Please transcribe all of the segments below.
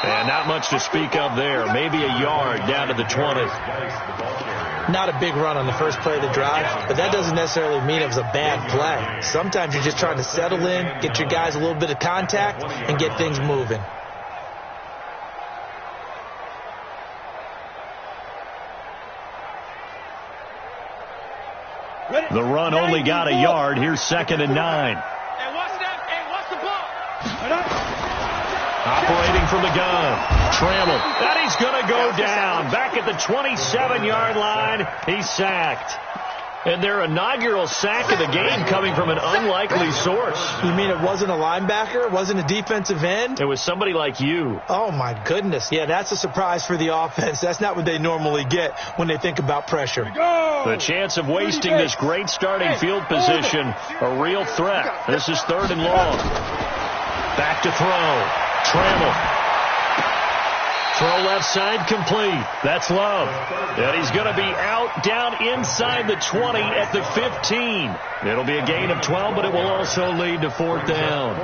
And not much to speak of there. Maybe a yard down to the 20. Not a big run on the first play of the drive, but that doesn't necessarily mean it was a bad play. Sometimes you're just trying to settle in, get your guys a little bit of contact, and get things moving. The run only got a yard. Here's 2nd and 9. Hey, watch the ball. Operating from the gun. Trammell. And he's going to go down. Back at the 27-yard line. He's sacked. And their inaugural sack of the game coming from an unlikely source. You mean it wasn't a linebacker? It wasn't a defensive end? It was somebody like you. Oh, my goodness. Yeah, that's a surprise for the offense. That's not what they normally get when they think about pressure. The chance of wasting this great starting field position, a real threat. This is 3rd and long. Back to throw. Trammell. Throw left side complete. That's Love. And he's going to be out down inside the 20 at the 15. It'll be a gain of 12, but it will also lead to 4th down.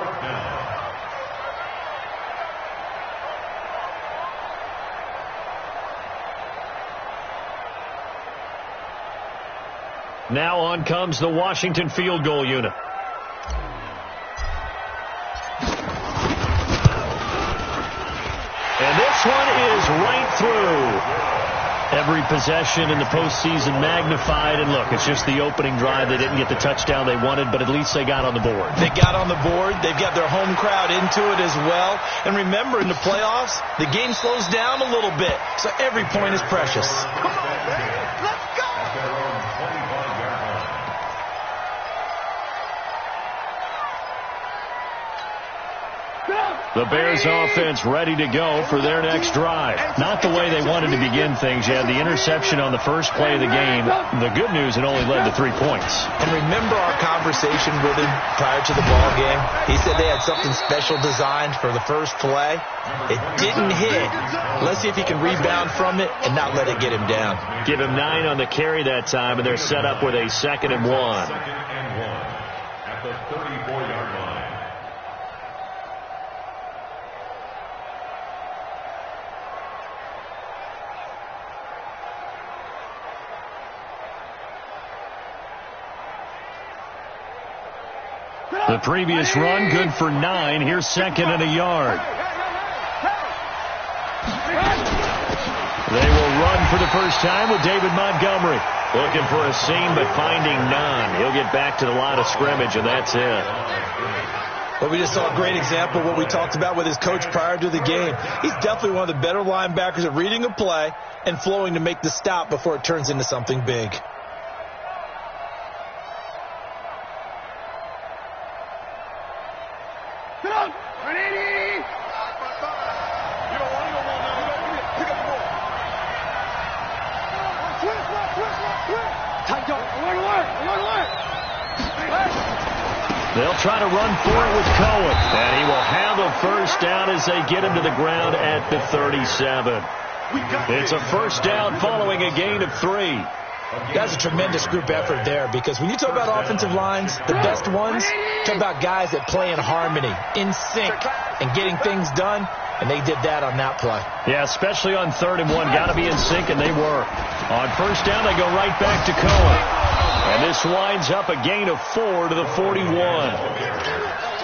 Now on comes the Washington field goal unit. And this one is right through. Every possession in the postseason magnified. And look, it's just the opening drive. They didn't get the touchdown they wanted, but at least they got on the board. They got on the board. They've got their home crowd into it as well. And remember, in the playoffs, the game slows down a little bit. So every point is precious. Come on, man. Let's go. The Bears offense ready to go for their next drive. Not the way they wanted to begin things. You had the interception on the first play of the game. The good news, it only led to 3 points. And remember our conversation with him prior to the ball game? He said they had something special designed for the first play. It didn't hit. Let's see if he can rebound from it and not let it get him down. Give him 9 on the carry that time, and they're set up with a 2nd and 1. At the 34-yard line. The previous run, good for 9. Here's 2nd and a yard. They will run for the first time with David Montgomery. Looking for a seam, but finding none. He'll get back to the line of scrimmage, and that's it. Well, we just saw a great example of what we talked about with his coach prior to the game. He's definitely one of the better linebackers at reading a play and flowing to make the stop before it turns into something big. They'll try to run for it with Cohen. And he will have a first down as they get him to the ground at the 37. It's a first down following a gain of 3. That's a tremendous group effort there, because when you talk about offensive lines, the best ones, talk about guys that play in harmony, in sync, and getting things done, and they did that on that play. Yeah, especially on 3rd and 1. Got to be in sync, and they were. On first down, they go right back to Cohen. And this winds up a gain of 4 to the 41.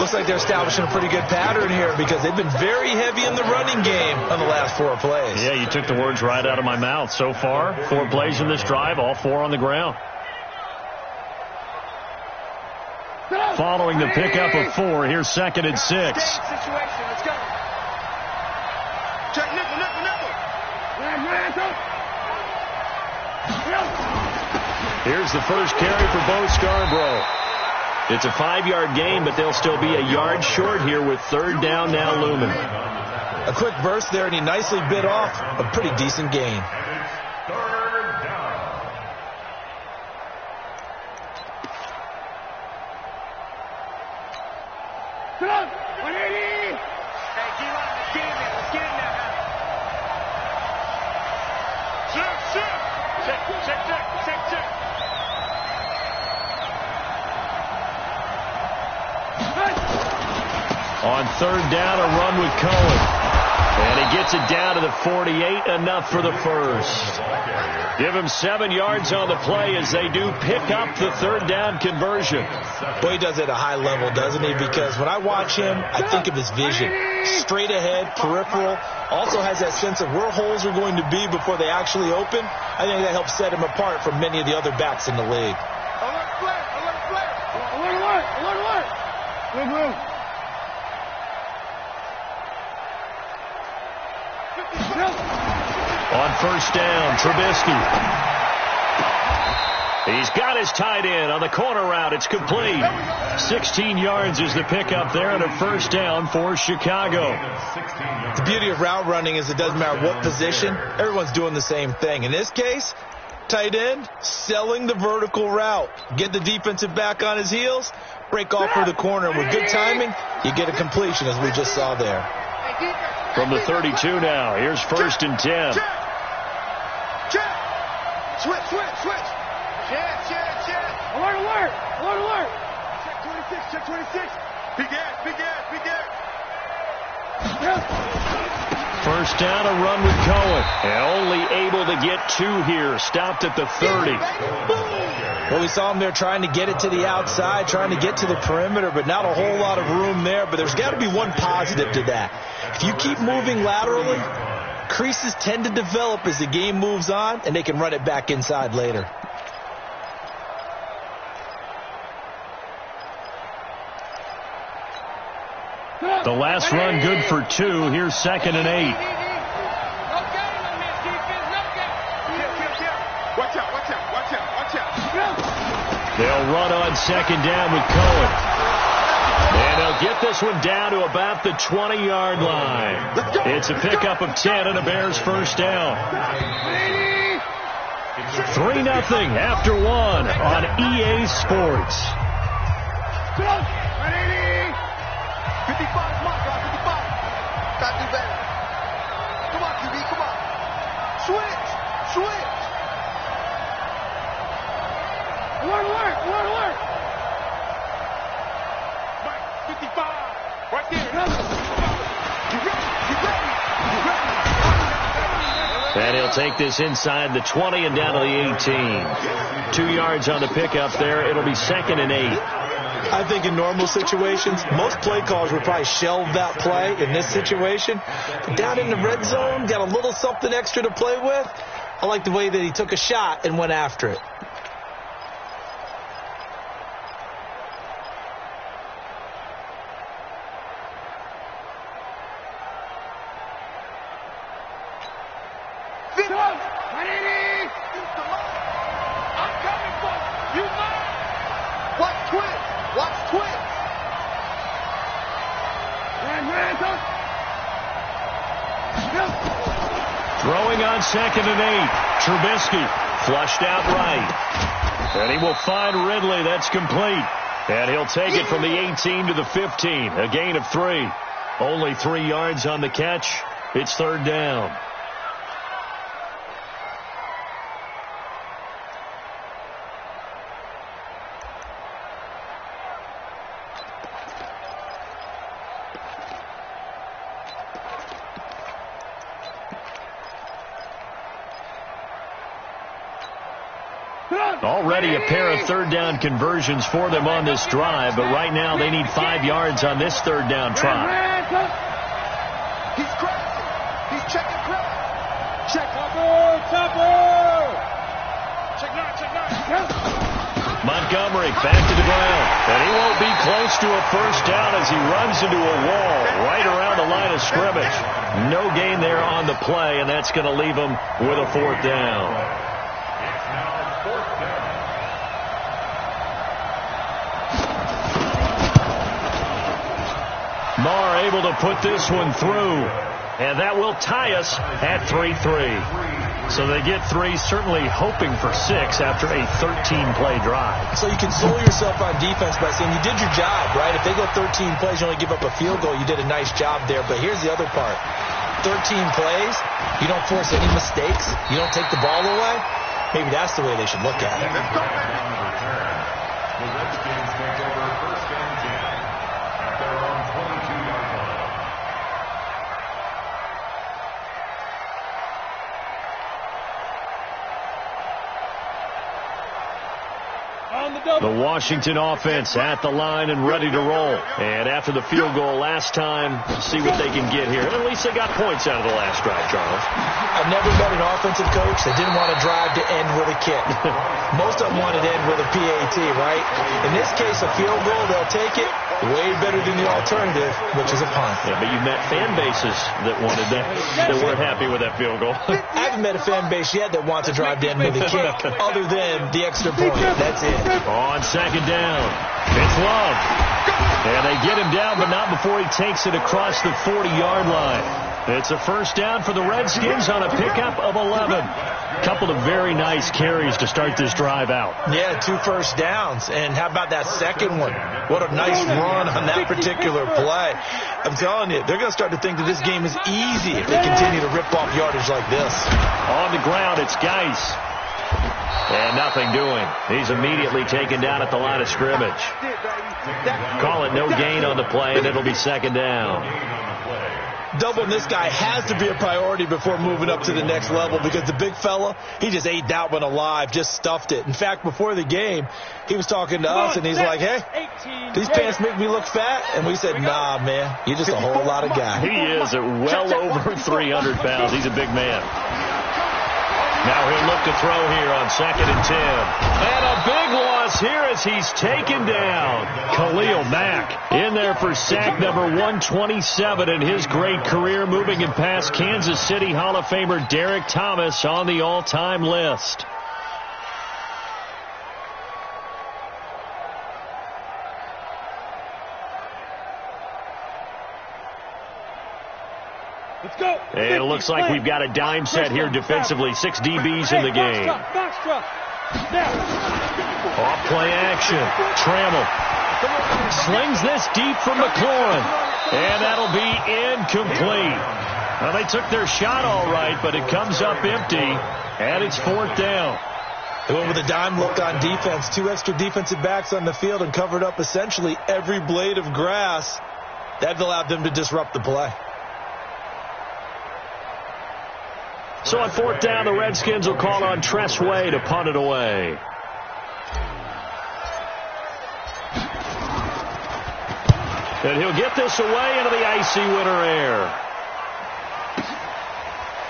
Looks like they're establishing a pretty good pattern here, because they've been very heavy in the running game on the last 4 plays. Yeah, you took the words right out of my mouth. So far, 4 plays in this drive, all 4 on the ground. Following the pickup of 4, here's 2nd and 6. Let's go. Check nickel. Here's the first carry for Bo Scarborough. It's a 5-yard gain, but they'll still be a yard short here with 3rd down now looming. A quick burst there, and he nicely bit off a pretty decent gain. On 3rd down, a run with Cohen. And he gets it down to the 48, enough for the first. Give him 7 yards on the play as they do pick up the third down conversion. Boy, he does it at a high level, doesn't he? Because when I watch him, I think of his vision. Straight ahead, peripheral. Also has that sense of where holes are going to be before they actually open. I think that helps set him apart from many of the other backs in the league. Alert, flare, alert, flare. Alert, alert, alert, alert. Good move. On first down, Trubisky. He's got his tight end on the corner route. It's complete. 16 yards is the pickup there and a first down for Chicago. The beauty of route running is it doesn't matter what position. Everyone's doing the same thing. In this case, tight end, selling the vertical route. Get the defensive back on his heels, break off for the corner. And with good timing, you get a completion as we just saw there. From the 32 now, here's first and 10. Check. Switch, switch, switch. Check. Alert, alert, alert, alert. Check 26. Big air. First down, a run with Cohen. And only able to get 2 here. Stopped at the 30. Well, we saw him there trying to get it to the outside, trying to get to the perimeter, but not a whole lot of room there. But there's got to be one positive to that. If you keep moving laterally, creases tend to develop as the game moves on, and they can run it back inside later. The last run good for 2. Here's second and 8. They'll run on second down with Cohen. And they'll get this one down to about the 20-yard line. It's a pickup of 10 and a Bears first down. 3-0 after 1 on EA Sports. 55, come on, guys, 55. Gotta do better. Come on, QB, come on. Switch. Alert. Mike, 55. Right there. You ready. And he'll take this inside the 20 and down to the 18. 2 yards on the pickup there. It'll be second and 8. I think in normal situations, most play callers would probably shelve that play. In this situation, but down in the red zone, got a little something extra to play with. I like the way that he took a shot and went after it. Throwing on second and 8. Trubisky flushed out right. And he will find Ridley. That's complete. And he'll take it from the 18 to the 15. A gain of 3. Only 3 yards on the catch. It's third down. Already a pair of third down conversions for them on this drive, but right now they need 5 yards on this third down try. He's crazy. He's checking crap. Check. Montgomery back to the ground, and he won't be close to a first down as he runs into a wall right around the line of scrimmage. No gain there on the play, and that's going to leave him with a fourth down. Marr able to put this one through, and that will tie us at 3-3. So they get 3, certainly hoping for 6 after a 13-play drive. So you console yourself on defense by saying you did your job, right? If they go 13 plays, you only give up a field goal, you did a nice job there. But here's the other part. 13 plays, you don't force any mistakes, you don't take the ball away. Maybe that's the way they should look at it. The Redskins take over first and 10 at their own 22-yard line. The Washington offense at the line and ready to roll. And after the field goal last time, see what they can get here. At least they got points out of the last drive, Charles. I've never met an offensive coach that didn't want to drive to end with a kick. Most of them wanted to end with a PAT, right? In this case, a field goal, they'll take it way better than the alternative, which is a punt. Yeah, but you've met fan bases that wanted that weren't happy with that field goal. I haven't met a fan base yet that wants to drive to end with a kick other than the extra point. That's it. On second down, it's Love. And they get him down, but not before he takes it across the 40-yard line. It's a first down for the Redskins on a pickup of 11. Couple of very nice carries to start this drive out. Yeah, 2 first downs. And how about that second one? What a nice run on that particular play. I'm telling you, they're going to start to think that this game is easy if they continue to rip off yardage like this. On the ground, it's Geis. And nothing doing. He's immediately taken down at the line of scrimmage. Call it no gain on the play, and it'll be second down. Doubling this guy has to be a priority before moving up to the next level because the big fella, he just ate that one alive, just stuffed it. In fact, before the game, he was talking to us, and he's like, hey, these pants make me look fat. And we said, nah, man, you're just a whole lot of guy. He is at well over 300 pounds. He's a big man. Now he'll look to throw here on 2nd and 10. And a big loss here as he's taken down. Khalil Mack in there for sack number 127 in his great career, moving him past Kansas City Hall of Famer Derek Thomas on the all-time list. And it looks like we've got a dime set here defensively. 6 DBs in the game. Off play action. Trammell slings this deep from McLaurin. And that'll be incomplete. Well, they took their shot all right, but it comes up empty. And it's 4th down. They went with a dime look on defense. 2 extra defensive backs on the field and covered up essentially every blade of grass. That allowed them to disrupt the play. So on 4th down, the Redskins will call on Tress Way to punt it away. And he'll get this away into the icy winter air.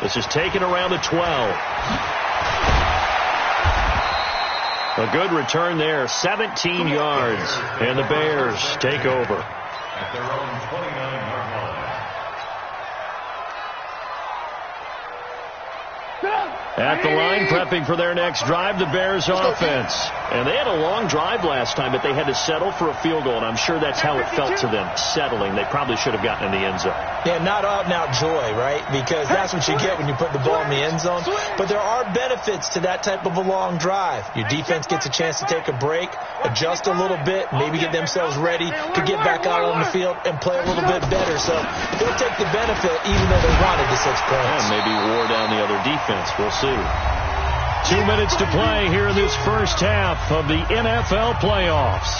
This is taken around the 12. A good return there, 17 yards. And the Bears take over. At their own 29-yard line. At the line, prepping for their next drive, the Bears offense. And they had a long drive last time, but they had to settle for a field goal, and I'm sure that's how it felt to them, settling. They probably should have gotten in the end zone. Yeah, not out-and-out joy, right? Because that's what you get when you put the ball in the end zone. But there are benefits to that type of a long drive. Your defense gets a chance to take a break, adjust a little bit, maybe get themselves ready to get back out on the field and play a little bit better. So they'll take the benefit even though they wanted the 6 points. And maybe wore down the other defense. We'll see. 2 minutes to play here in this first half of the NFL playoffs.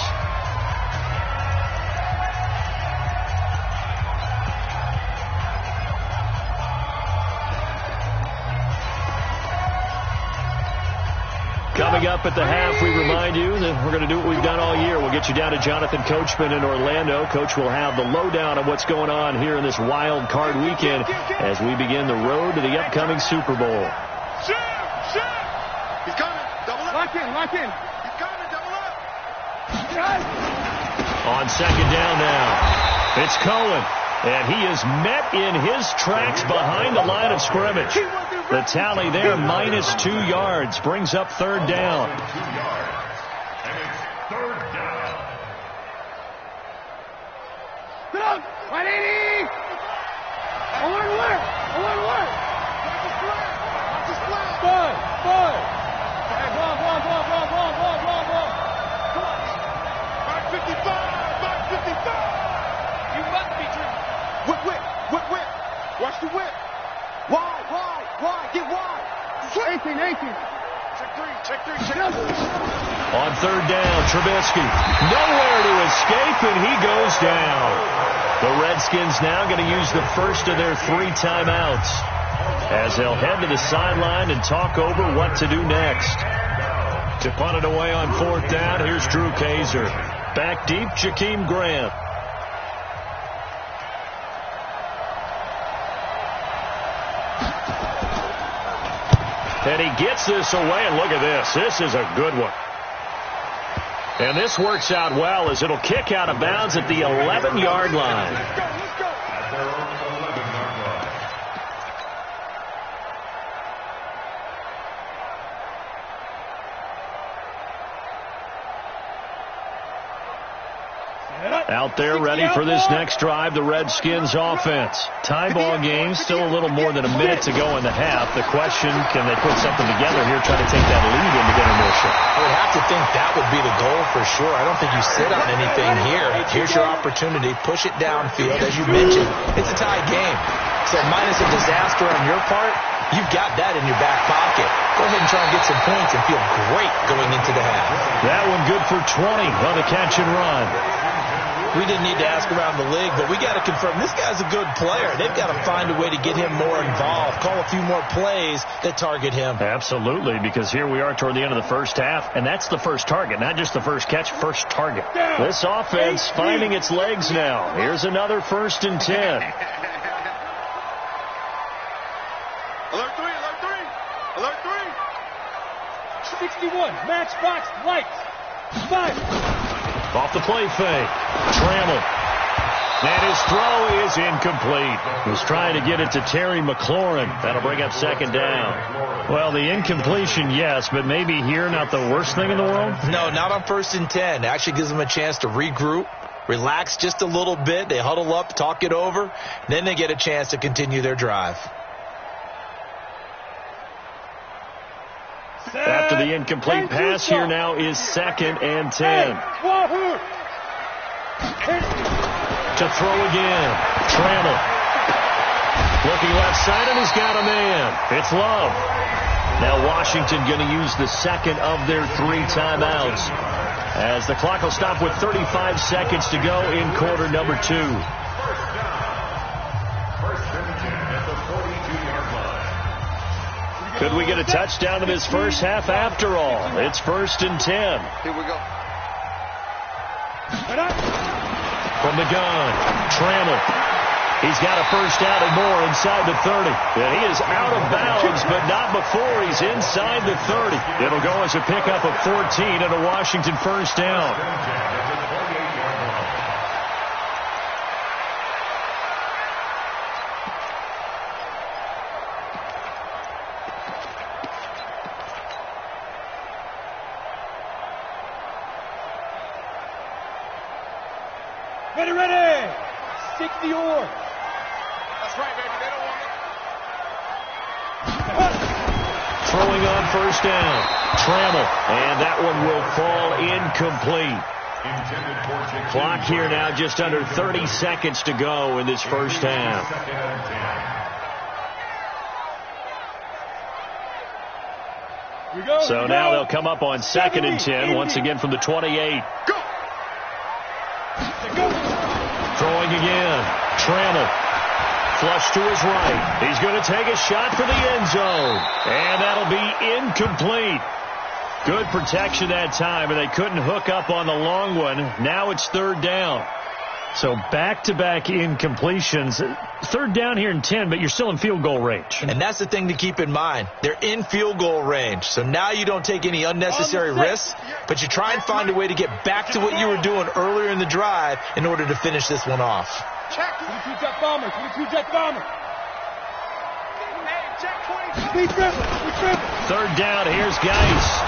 Coming up at the half, we remind you that we're going to do what we've done all year. We'll get you down to Jonathan Coachman in Orlando. Coach will have the lowdown of what's going on here in this wild card weekend as we begin the road to the upcoming Super Bowl. He's coming. Double up. Lock in. He's coming. Double up. On second down now, it's Cohen. And he is met in his tracks behind the line of scrimmage. The tally there, -2 yards, brings up 3rd down. 2 yards. And it's 3rd down. 180. I want to work. Good. Hey, ball. Come on. 555. You must be dreaming. Whip. Watch the whip. Wide. Get wide. 18. Check three. On 3rd down, Trubisky. Nowhere to escape, and he goes down. The Redskins now going to use the first of their 3 timeouts as they'll head to the sideline and talk over what to do next. To punt it away on 4th down, here's Drew Kaiser. Back deep, Jakeem Grant. And he gets this away, and look at this. This is a good one. And this works out well as it'll kick out of bounds at the 11-yard line. At their own 11-yard line. Out there ready for this next drive, the Redskins offense. Tie ball game, still a little more than a minute to go in the half. The question, can they put something together here, try to take that lead into intermission? I would have to think that would be the goal for sure. I don't think you sit on anything here. Here's your opportunity. Push it downfield. As you mentioned, it's a tie game. So minus a disaster on your part, you've got that in your back pocket. Go ahead and try and get some points and feel great going into the half. That one good for 20 on the catch and run. We didn't need to ask around the league, but we got to confirm this guy's a good player. They've got to find a way to get him more involved, call a few more plays that target him. Absolutely, because here we are toward the end of the first half, and that's the first target, not just the first catch, first target. This offense finding its legs now. Here's another 1st and 10. Alert 3, alert 3, alert 3. 61, matchbox, lights, 5. Off the play fake. Trammell. And his throw is incomplete. He's trying to get it to Terry McLaurin. That'll bring up 2nd down. Well, the incompletion, yes, but maybe here not the worst thing in the world? No, not on 1st and 10. It actually gives them a chance to regroup, relax just a little bit. They huddle up, talk it over. Then they get a chance to continue their drive. After the incomplete pass, here now is 2nd and 10. To throw again. Trammell. Looking left side, and he's got a man. It's Love. Now Washington going to use the 2nd of their 3 timeouts, as the clock will stop with 35 seconds to go in quarter number 2. Could we get a touchdown in this first half after all? It's 1st and 10. Here we go. From the gun, Trammell. He's got a first down and more inside the 30. And he is out of bounds, but not before he's inside the 30. It'll go as a pickup of 14 and a Washington first down. Ready. 60 or. That's right, baby. They don't want it. Throwing on first down. Trammell. And that one will fall incomplete. Clock here now just under 30 seconds to go in this first half. So now they'll come up on 2nd and 10 once again from the 28. Go. Throwing again. Trammell. Flush to his right. He's going to take a shot for the end zone. And that'll be incomplete. Good protection that time, and they couldn't hook up on the long one. Now it's 3rd down. So back-to-back incompletions. 3rd down here in 10, but you're still in field goal range. And that's the thing to keep in mind. They're in field goal range. So now you don't take any unnecessary risks, but you try and find a way to get back to what you were doing earlier in the drive in order to finish this one off. Check. 22 jet bomber. 22 jet bomber. Hey, check 20. We triple. 3rd down, here's Geis.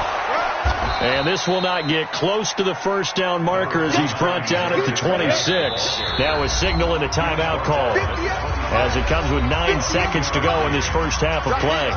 And this will not get close to the first down marker as he's brought down at the 26. Now a signal and a timeout call as it comes with 9 seconds to go in this first half of play.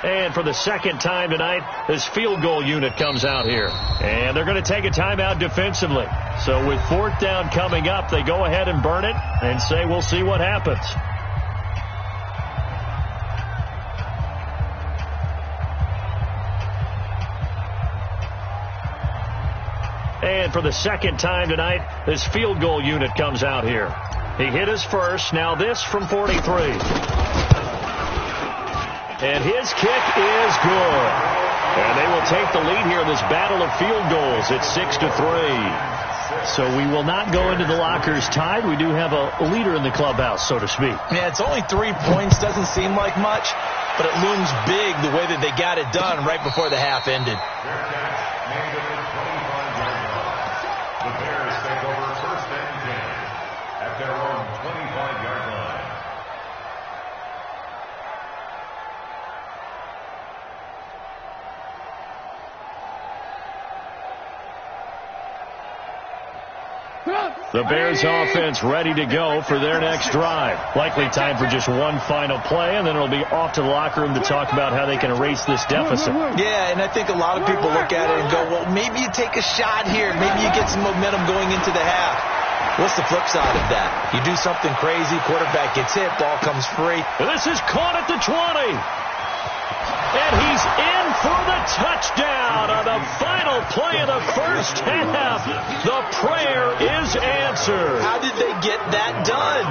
And for the 2nd time tonight, this field goal unit comes out here. And they're going to take a timeout defensively. So with 4th down coming up, they go ahead and burn it and say, we'll see what happens. And for the second time tonight, this field goal unit comes out here. He hit his first. Now this from 43. And his kick is good. And they will take the lead here in this battle of field goals. It's 6-3. So we will not go into the lockers tied. We do have a leader in the clubhouse, so to speak. Yeah, it's only 3 points. Doesn't seem like much, but it looms big the way that they got it done right before the half ended. The Bears take over first and 10 at their own 25-yard line. The Bears offense ready to go for their next drive. Likely time for just one final play, and then it'll be off to the locker room to talk about how they can erase this deficit. Yeah, and I think a lot of people look at it and go, well, maybe you take a shot here. Maybe you get some momentum going into the half. What's the flip side of that? You do something crazy, quarterback gets hit, ball comes free. This is caught at the 20. And he's in for the touchdown on the final play of the first half. The prayer is answered. How did they get that done?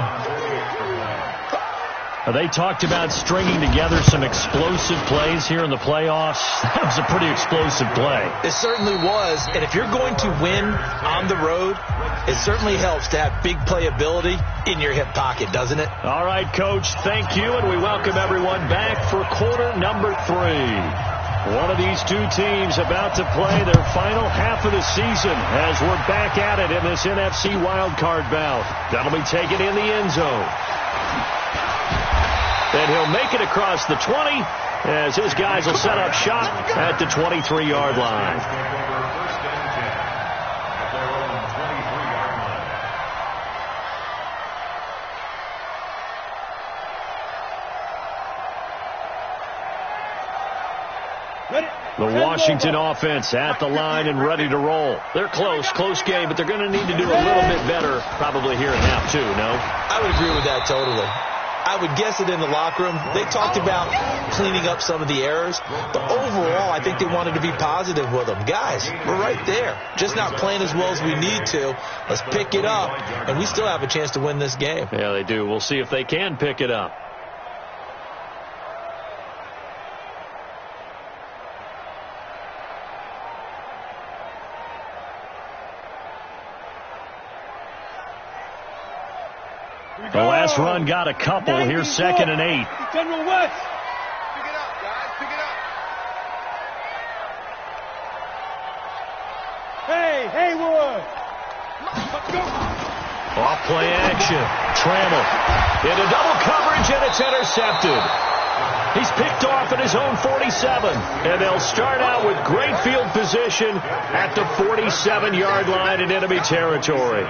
They talked about stringing together some explosive plays here in the playoffs. That was a pretty explosive play. It certainly was. And if you're going to win on the road, it certainly helps to have big playability in your hip pocket, doesn't it? All right, Coach, thank you, and we welcome everyone back for quarter number 3. One of these two teams about to play their final half of the season as we're back at it in this NFC wildcard bout. That'll be taken in the end zone. And he'll make it across the 20 as his guys will set up shop at the 23-yard line. The Washington offense at the line and ready to roll. They're close game, but they're going to need to do a little bit better probably here in half 2, no? I would agree with that totally. I would guess it in the locker room. They talked about cleaning up some of the errors, but overall, I think they wanted to be positive with them. Guys, we're right there. Just not playing as well as we need to. Let's pick it up, and we still have a chance to win this game. Yeah, they do. We'll see if they can pick it up. The last run got a couple. Here's 2nd and 8. General West. Pick it up, guys. Pick it up. Hey, Haywood. Let's go. Off play action. Trammell into double coverage, and it's intercepted. He's picked off at his own 47, and they'll start out with great field position at the 47-yard line in enemy territory.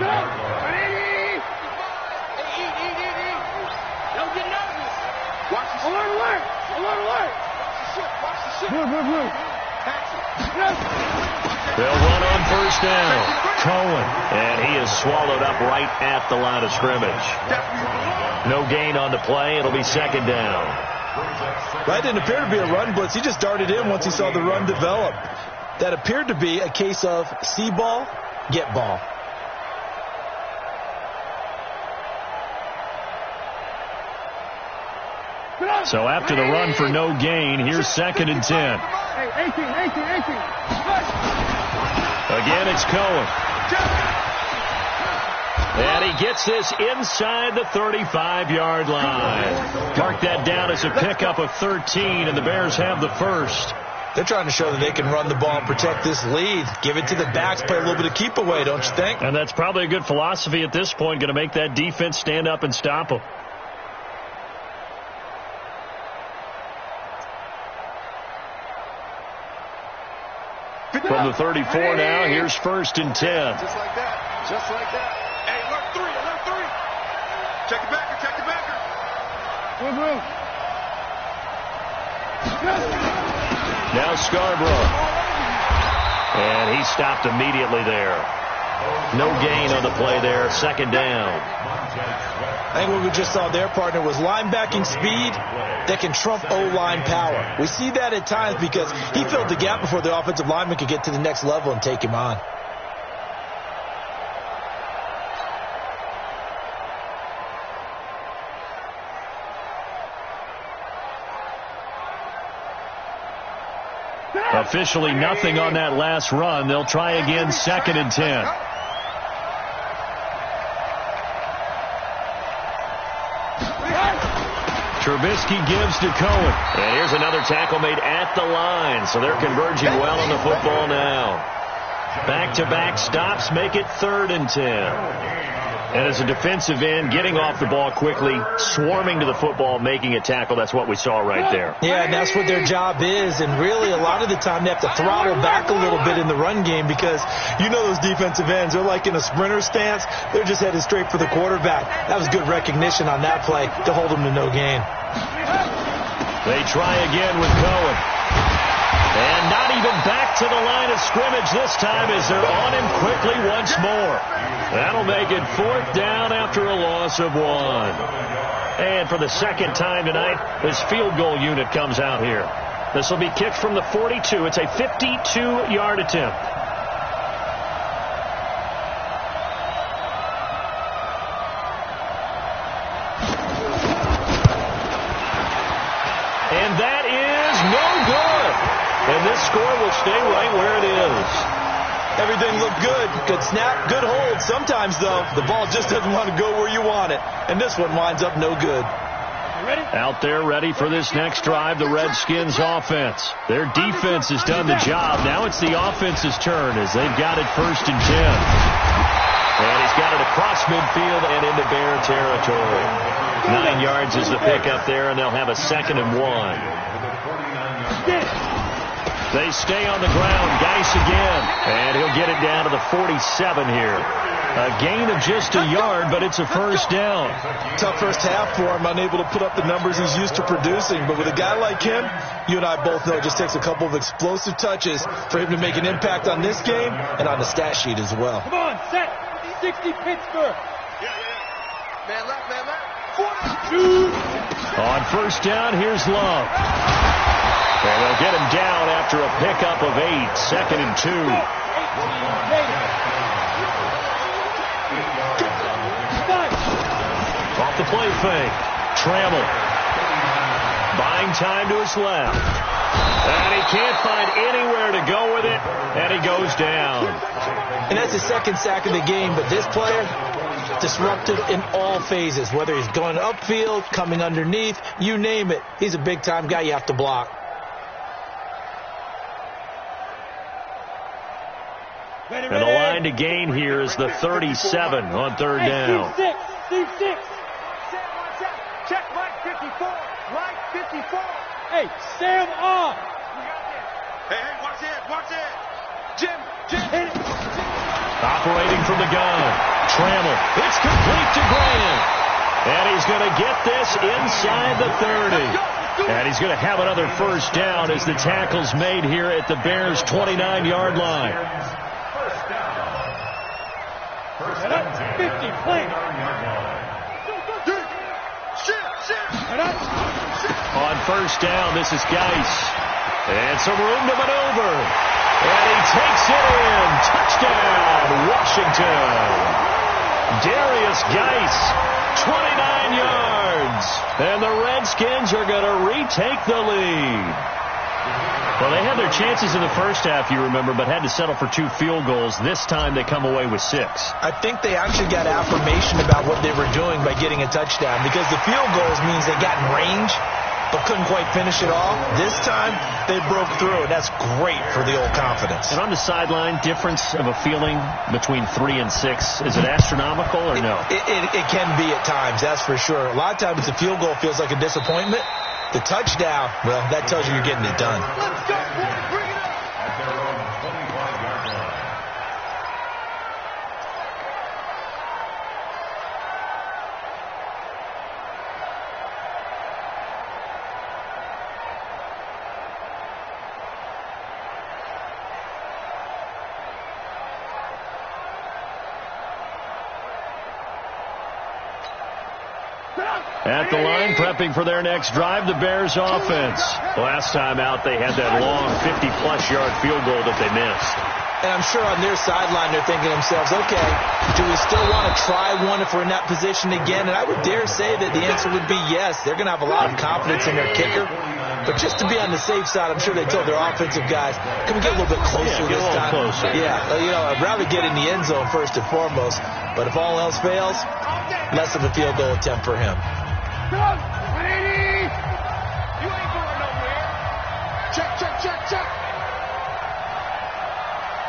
They'll run on first down. Cohen, and he is swallowed up right at the line of scrimmage. No gain on the play. It'll be 2nd down. That didn't appear to be a run blitz. He just darted in once he saw the run develop. That appeared to be a case of see ball, get ball. So after the run for no gain, here's 2nd and 10. Hey, 18. Again, it's Cohen. And he gets this inside the 35-yard line. Mark that down as a pickup of 13, and the Bears have the first. They're trying to show that they can run the ball and protect this lead. Give it to the backs, play a little bit of keep away, don't you think? And that's probably a good philosophy at this point, going to make that defense stand up and stop them. From the 34 now, here's 1st and 10. Just like that. Just like that. Hey, alert 3. Check the backer. Now Scarborough. And he stopped immediately there. No gain on the play there. 2nd down. I think what we just saw there, partner, was linebacking speed that can trump O-line power. We see that at times because he filled the gap before the offensive lineman could get to the next level and take him on. Officially nothing on that last run. They'll try again 2nd and 10. Trubisky gives to Cohen. And here's another tackle made at the line. So they're converging well on the football now. Back-to-back stops make it 3rd and 10. And as a defensive end, getting off the ball quickly, swarming to the football, making a tackle, that's what we saw right there. Yeah, and that's what their job is. And really, a lot of the time, they have to throttle back a little bit in the run game because you know those defensive ends, they're like in a sprinter stance. They're just headed straight for the quarterback. That was good recognition on that play to hold them to no gain. They try again with Cohen. And not even back to the line of scrimmage this time as they're on him quickly once more. That'll make it 4th down after a loss of 1. And for the 2nd time tonight, this field goal unit comes out here. This will be kicked from the 42. It's a 52-yard attempt. And that is no good. And this score will stay right where it is. Everything looked good. Good snap, good hold. Sometimes, though, the ball just doesn't want to go where you want it. And this one winds up no good. Out there ready for this next drive, the Redskins offense. Their defense has done the job. Now it's the offense's turn as they've got it 1st and 10. And he's got it across midfield and into Bear territory. 9 yards is the pickup there, and they'll have a 2nd and 1. They stay on the ground. Geis again. And he'll get it down to the 47 here. A gain of just a yard, but it's a 1st down. Tough first half for him, unable to put up the numbers he's used to producing. But with a guy like him, you and I both know it just takes a couple of explosive touches for him to make an impact on this game and on the stat sheet as well. Come on, set. 60 Pittsburgh. Man left, man left. On 1st down, here's Love. And they'll get him down after a pickup of 8. 2nd and 2. Off the play fake. Trammell. Buying time to his left. And he can't find anywhere to go with it. And he goes down. And that's the 2nd sack of the game. But this player, disruptive in all phases. Whether he's going upfield, coming underneath, you name it. He's a big-time guy you have to block. And the line to gain here is the 37 on 3rd down. Steve 6. Check Mike 54. Mike 54. Hey, Sam off. Hey, watch it. Jim. Hit it. Operating from the gun. Trammell. It's complete to Graham. And he's going to get this inside the 30. And he's going to have another 1st down as the tackle's made here at the Bears' 29-yard line. 50, plant. On 1st down, this is Geis. And some room to maneuver. And he takes it in. Touchdown, Washington. Darius Geis, 29 yards. And the Redskins are going to retake the lead. Well, they had their chances in the first half, you remember, but had to settle for 2 field goals. This time they come away with 6. I think they actually got affirmation about what they were doing by getting a touchdown because the field goals means they got in range but couldn't quite finish it off. This time they broke through, and that's great for the old confidence. And on the sideline, difference of a feeling between 3 and 6, is it astronomical or no? It can be at times, that's for sure. A lot of times the field goal feels like a disappointment. The touchdown, well, that tells you you're getting it done. Let's go, boys. Bring it up. At their own 25-yard line. At the line, prepping for their next drive, the Bears offense. Last time out, they had that long 50-plus yard field goal that they missed. And I'm sure on their sideline they're thinking to themselves, okay, do we still want to try one if we're in that position again? And I would dare say that the answer would be yes. They're going to have a lot of confidence in their kicker. But just to be on the safe side, I'm sure they told their offensive guys, can we get a little bit closer this time? Closer. Yeah, I'd rather get in the end zone first and foremost. But if all else fails, less of a field goal attempt for him. You ain't going nowhere. Check.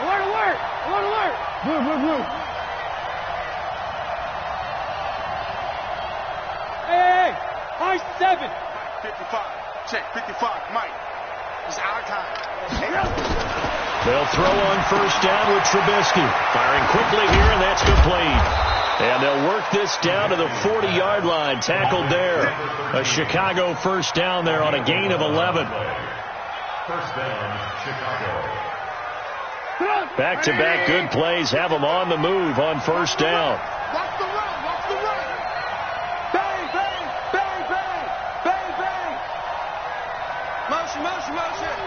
Alert! Blue. Hey! High 7! 55. Check. 55. Mike. It's our time. They'll throw on first down with Trubisky. Firing quickly here, and that's complete. And they'll work this down to the 40-yard line. Tackled there. A Chicago first down there on a gain of 11. First down, Chicago. Back-to-back good plays have them on the move on first down. Watch the run. Bang. Motion.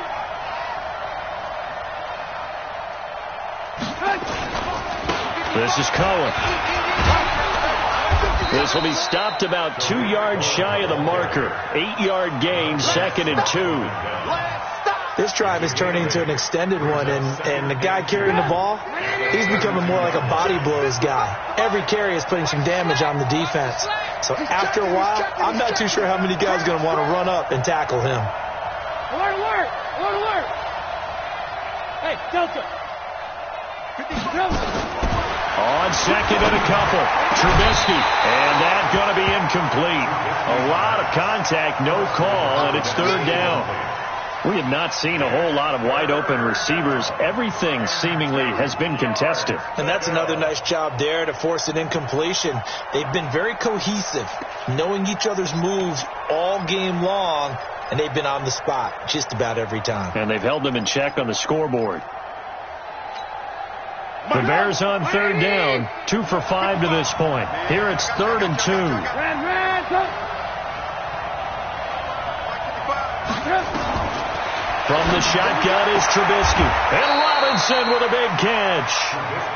This is Cohen. This will be stopped about 2 yards shy of the marker. 8-yard gain, 2nd and 2. This drive is turning into an extended one, and the guy carrying the ball, he's becoming more like a body blows guy. Every carry is putting some damage on the defense. So after a while, I'm not too sure how many guys are going to want to run up and tackle him. Alert! Hey, Delta! On second and a couple, Trubisky, and that's going to be incomplete. A lot of contact, no call, and it's third down. We have not seen a whole lot of wide-open receivers. Everything seemingly has been contested. And that's another nice job there to force an incompletion. They've been very cohesive, knowing each other's moves all game long, and they've been on the spot just about every time. And they've held them in check on the scoreboard. The Bears on third down, 2 for 5 to this point. Here it's 3rd and 2. From the shotgun is Trubisky. And Robinson with a big catch.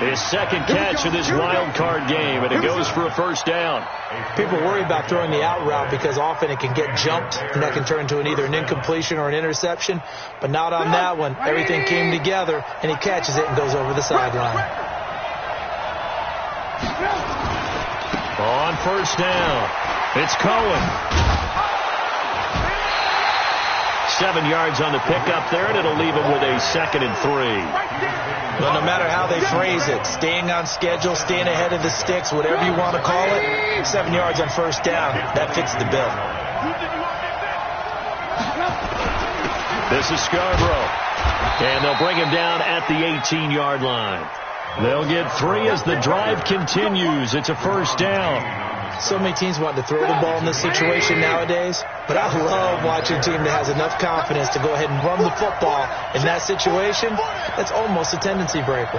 His second catch of this wild card game, and it goes for a first down. People worry about throwing the out route because often it can get jumped, and that can turn into either an incompletion or an interception. But not on that one. Everything came together, and he catches it and goes over the sideline. On first down, it's Cohen. 7 yards on the pickup there, and it'll leave him with a 2nd and 3. Well, no matter how they phrase it, staying on schedule, staying ahead of the sticks, whatever you want to call it, 7 yards on first down, that fits the bill. This is Scarborough, and they'll bring him down at the 18-yard line. They'll get 3 as the drive continues. It's a first down. So many teams want to throw the ball in this situation nowadays, but I love watching a team that has enough confidence to go ahead and run the football in that situation. That's almost a tendency breaker.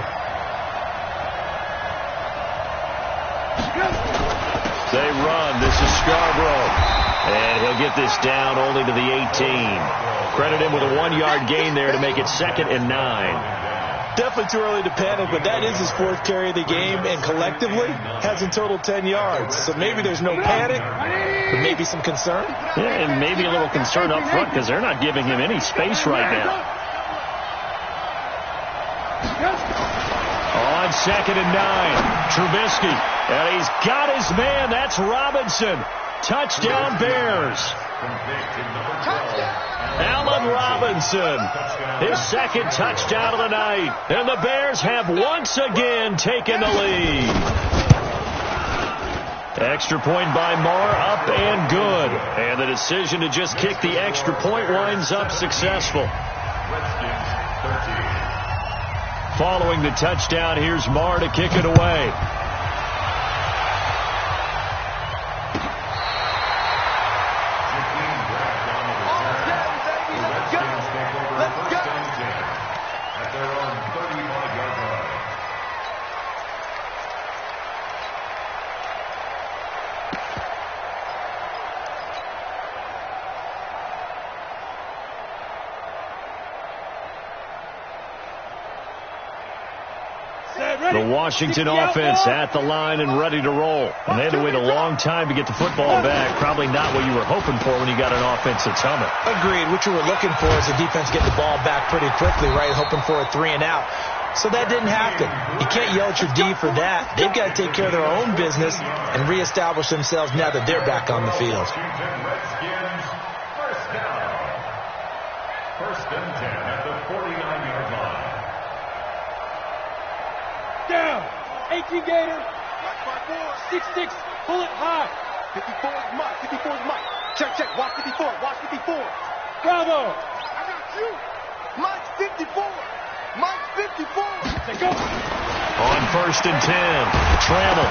They run. This is Scarborough, and he'll get this down only to the 18. Credit him with a 1-yard gain there to make it 2nd and 9. Definitely too early to panic, but that is his 4th carry of the game, and collectively has in total 10 yards. So maybe there's no panic, but maybe some concern. Yeah, and maybe a little concern up front because they're not giving him any space right now. On 2nd and 9, Trubisky, and he's got his man. That's Robinson. Touchdown, Bears. Allen Robinson, his 2nd touchdown of the night. And the Bears have once again taken the lead. Extra point by Marr, up and good. And the decision to just kick the extra point winds up successful. Following the touchdown, here's Marr to kick it away. The Washington offense at the line and ready to roll. And they had to wait a long time to get the football back. Probably not what you were hoping for when you got an offense that's humming. Agreed. What you were looking for is the defense get the ball back pretty quickly, right? Hoping for a 3 and out. So that didn't happen. You can't yell at your D for that. They've got to take care of their own business and reestablish themselves now that they're back on the field. First and 10 at the 49-yard line. Down. 18 Gator. 6-6. Pull it high. 54 is Mike. 54 is Mike. Check, check. Watch 54. Watch 54. Bravo. I got you. Mike's 54. Mike's 54. Let's go. On first and 10, travel.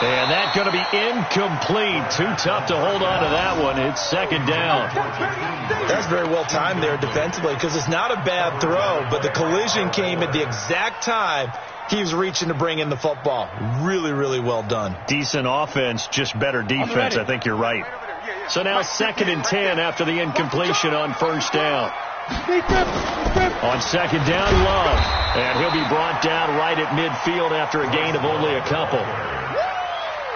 And that's going to be incomplete. Too tough to hold on to that one. It's second down. That's very well timed there defensively because it's not a bad throw, but the collision came at the exact time he was reaching to bring in the football. Really, really well done. Decent offense, just better defense. I think you're right. So now second and 10 after the incompletion on first down. On second down, Love. And he'll be brought down right at midfield after a gain of only a couple.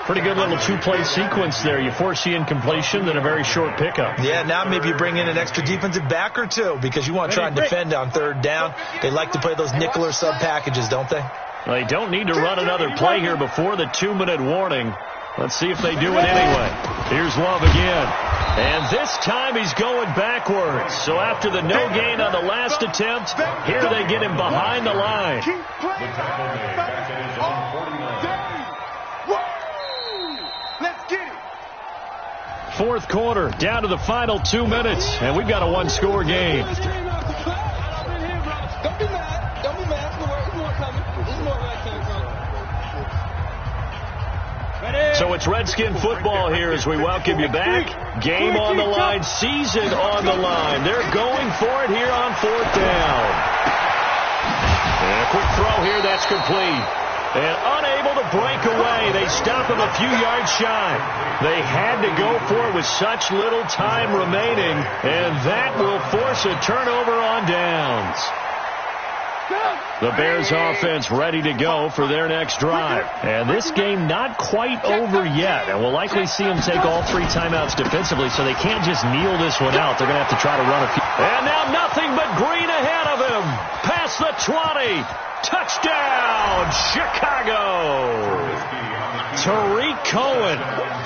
Pretty good little two-play sequence there. You force the incompletion, then a very short pickup. Yeah, now maybe you bring in an extra defensive back or two because you want to try and defend on third down. They like to play those nickel or sub packages, don't they? Well, they don't need to run another play here before the 2-minute warning. Let's see if they do it anyway. Here's Love again. And this time he's going backwards. So after the no gain on the last attempt, here they get him behind the line. The tackle made back at his own 49. Let's get it. Fourth quarter, down to the final 2 minutes, and we've got a one-score game. Don't be mad. Don't be mad. There's more coming. There's more coming. So it's Redskin football here as we welcome you back. Game on the line, season on the line. They're going for it here on fourth down. And a quick throw here, that's complete. And unable to break away, they stop him a few yards shy. They had to go for it with such little time remaining, and that will force a turnover on downs. The Bears offense ready to go for their next drive. And this game not quite over yet. And we'll likely see them take all 3 timeouts defensively, so they can't just kneel this one out. They're going to have to try to run a few. And now nothing but green ahead of him. Past the 20. Touchdown, Chicago. Tariq Cohen,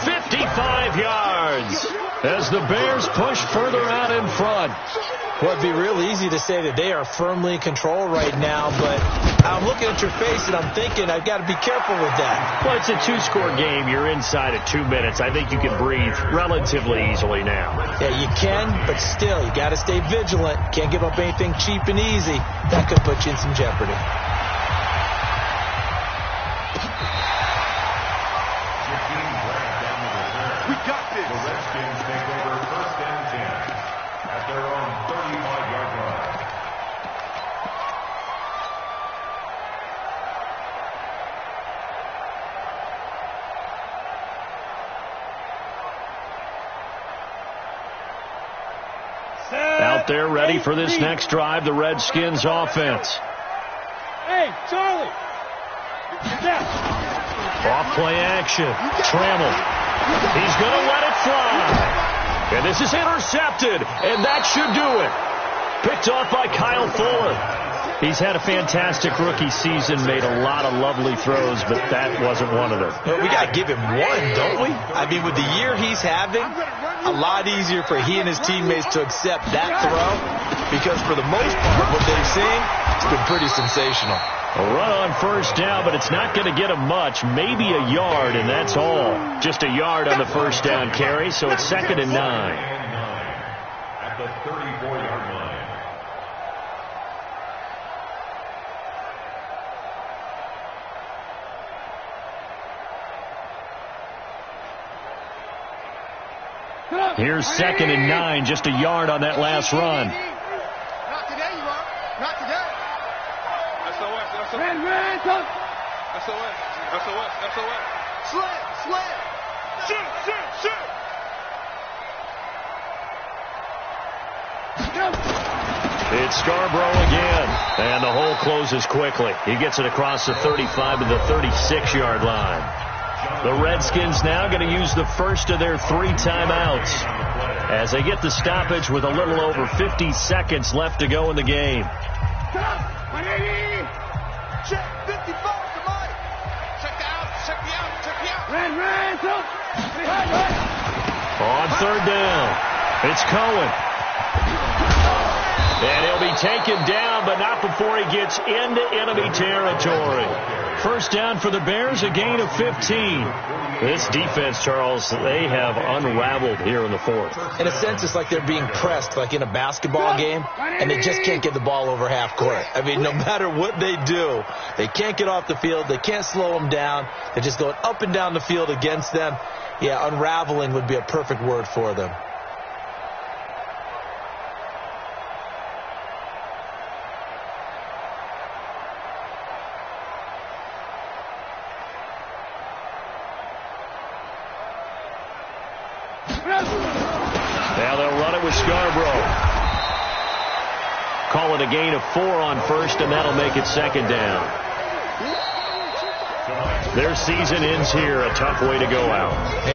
55 yards. As the Bears push further out in front. Well, it'd be real easy to say that they are firmly in control right now, but I'm looking at your face and I'm thinking I've got to be careful with that. Well, it's a 2-score game. You're inside at 2 minutes. I think you can breathe relatively easily now. Yeah, you can, but still, you got to stay vigilant. Can't give up anything cheap and easy. That could put you in some jeopardy. We got this. The Redskins take over first and 10 at their own 35-yard line. Out there ready for this next drive, the Redskins offense. Hey, Charlie. Off play action. Trammell. He's going to let it fly. And this is intercepted. And that should do it. Picked off by Kyle Fuller. He's had a fantastic rookie season, made a lot of lovely throws, but that wasn't one of them. Well, we got to give him one, don't we? I mean, with the year he's having, a lot easier for he and his teammates to accept that throw because for the most part, what they've seen, it's been pretty sensational. A run on first down, but it's not going to get him much. Maybe a yard, and that's all. Just a yard on the first down carry, so it's second and 9. At the 34-yard line. Here's second and 9, just a yard on that last run. Not today, you are. Not today. SOS. Slam. Go. It's Scarborough again, and the hole closes quickly. He gets it across the 35 to the 36-yard line. The Redskins now going to use the first of their 3 timeouts as they get the stoppage with a little over 50 seconds left to go in the game. Check 55 to Mike. Check out. Ran. On third down, it's Cohen. And he'll be taken down, but not before he gets into enemy territory. First down for the Bears, a gain of 15. This defense, Charles, they have unraveled here in the fourth. In a sense, it's like they're being pressed, like in a basketball game, and they just can't get the ball over half court. I mean, no matter what they do, they can't get off the field. They can't slow them down. They're just going up and down the field against them. Yeah, unraveling would be a perfect word for them. Now they'll run it with Scarborough. Call it a gain of 4 on first, and that'll make it second down. Their season ends here, a tough way to go out.